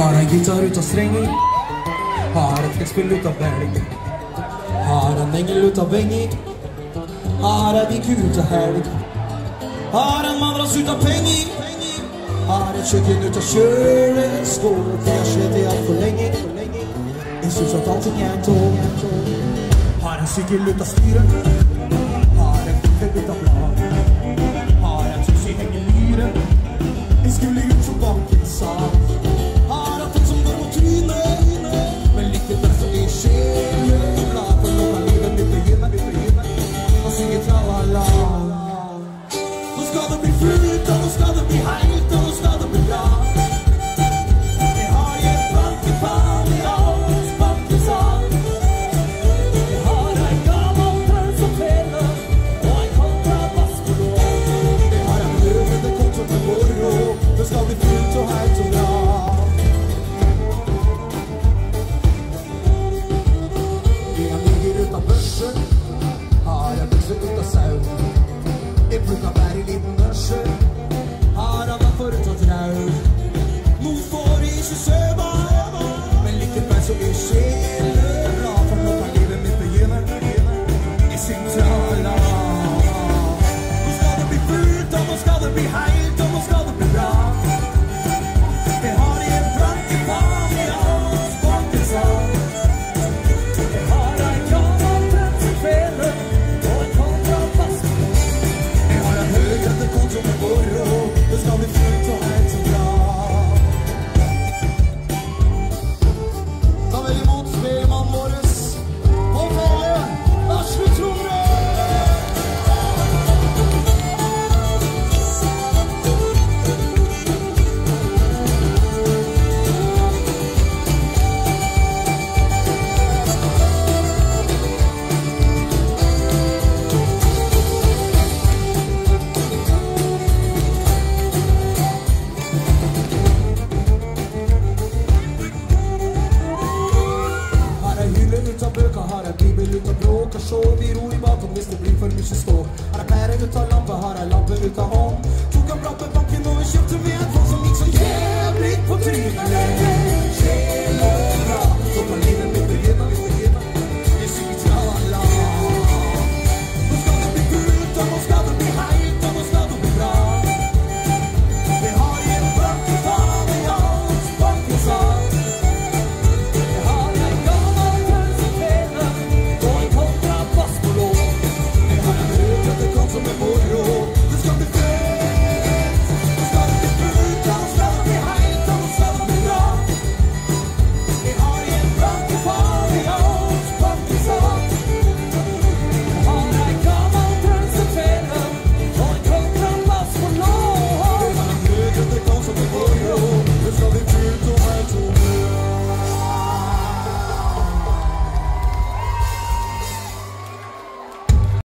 Har en gitarr ut av strenger, har et trekkspill ut av belg, har en engel ut av benger, har en viku ut av helg, har en madras ut av penger, har et kjøkken ut av kjøleskål, for jeg skjedde i alt for lenge. Jeg synes at allting er en tog. Har en sykkel ut av styret, har en fotfett ut av blad, har en tus i hengelyre, jeg skulle ut som banken sa. Har hatt en som går på trynet, men like der så er sjelen glad, for nå kan livet mitt begynne, og synge tralala. Nå skal det bli flyt, og nå skal det bli heilt, og nå skal det bli bra. Jeg har en bankepall i alt bankesal. Jeg har en gammel trøns og fele, og en kontrabass på lån. Jeg har en løvende kontor med moro, det skal bli flyt og heilt og bra. Har jeg bukse ut av sau, jeg plukket bær i liten børse, har han vært for ut av trau. Nå får jeg ikke søv.